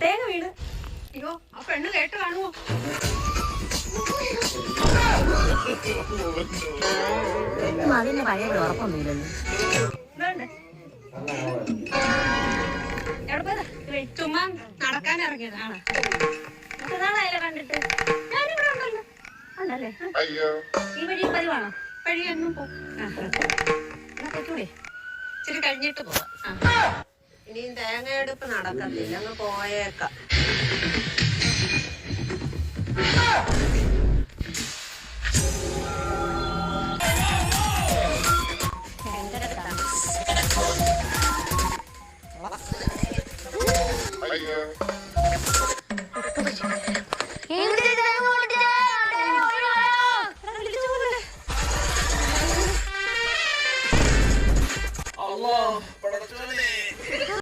തേങ്ങ വീട്. അയ്യോ ആ പെണ്ണ് കേട്ട് കാണുമോ? അതിന്റെ പഴയ ഉറപ്പൊന്നുമില്ലല്ലോ. ചുമ്മാ നടക്കാൻ ഇറങ്ങിയതാണ്. നാളായാലോ കണ്ടിട്ട്. ഞാനിവിടെ ഉണ്ടല്ലോ. ഉണ്ടല്ലേ? ഈ വഴി പതിവാണോ? വഴി എന്നും പോയിക്കൂടെ? ഇച്ചിരി കഴിഞ്ഞിട്ട് പോവാം. ഇനിയും തേങ്ങയെടുപ്പ് നടക്കത്തില്ല, അങ്ങ് പോയേക്കാം. ഭയങ്കര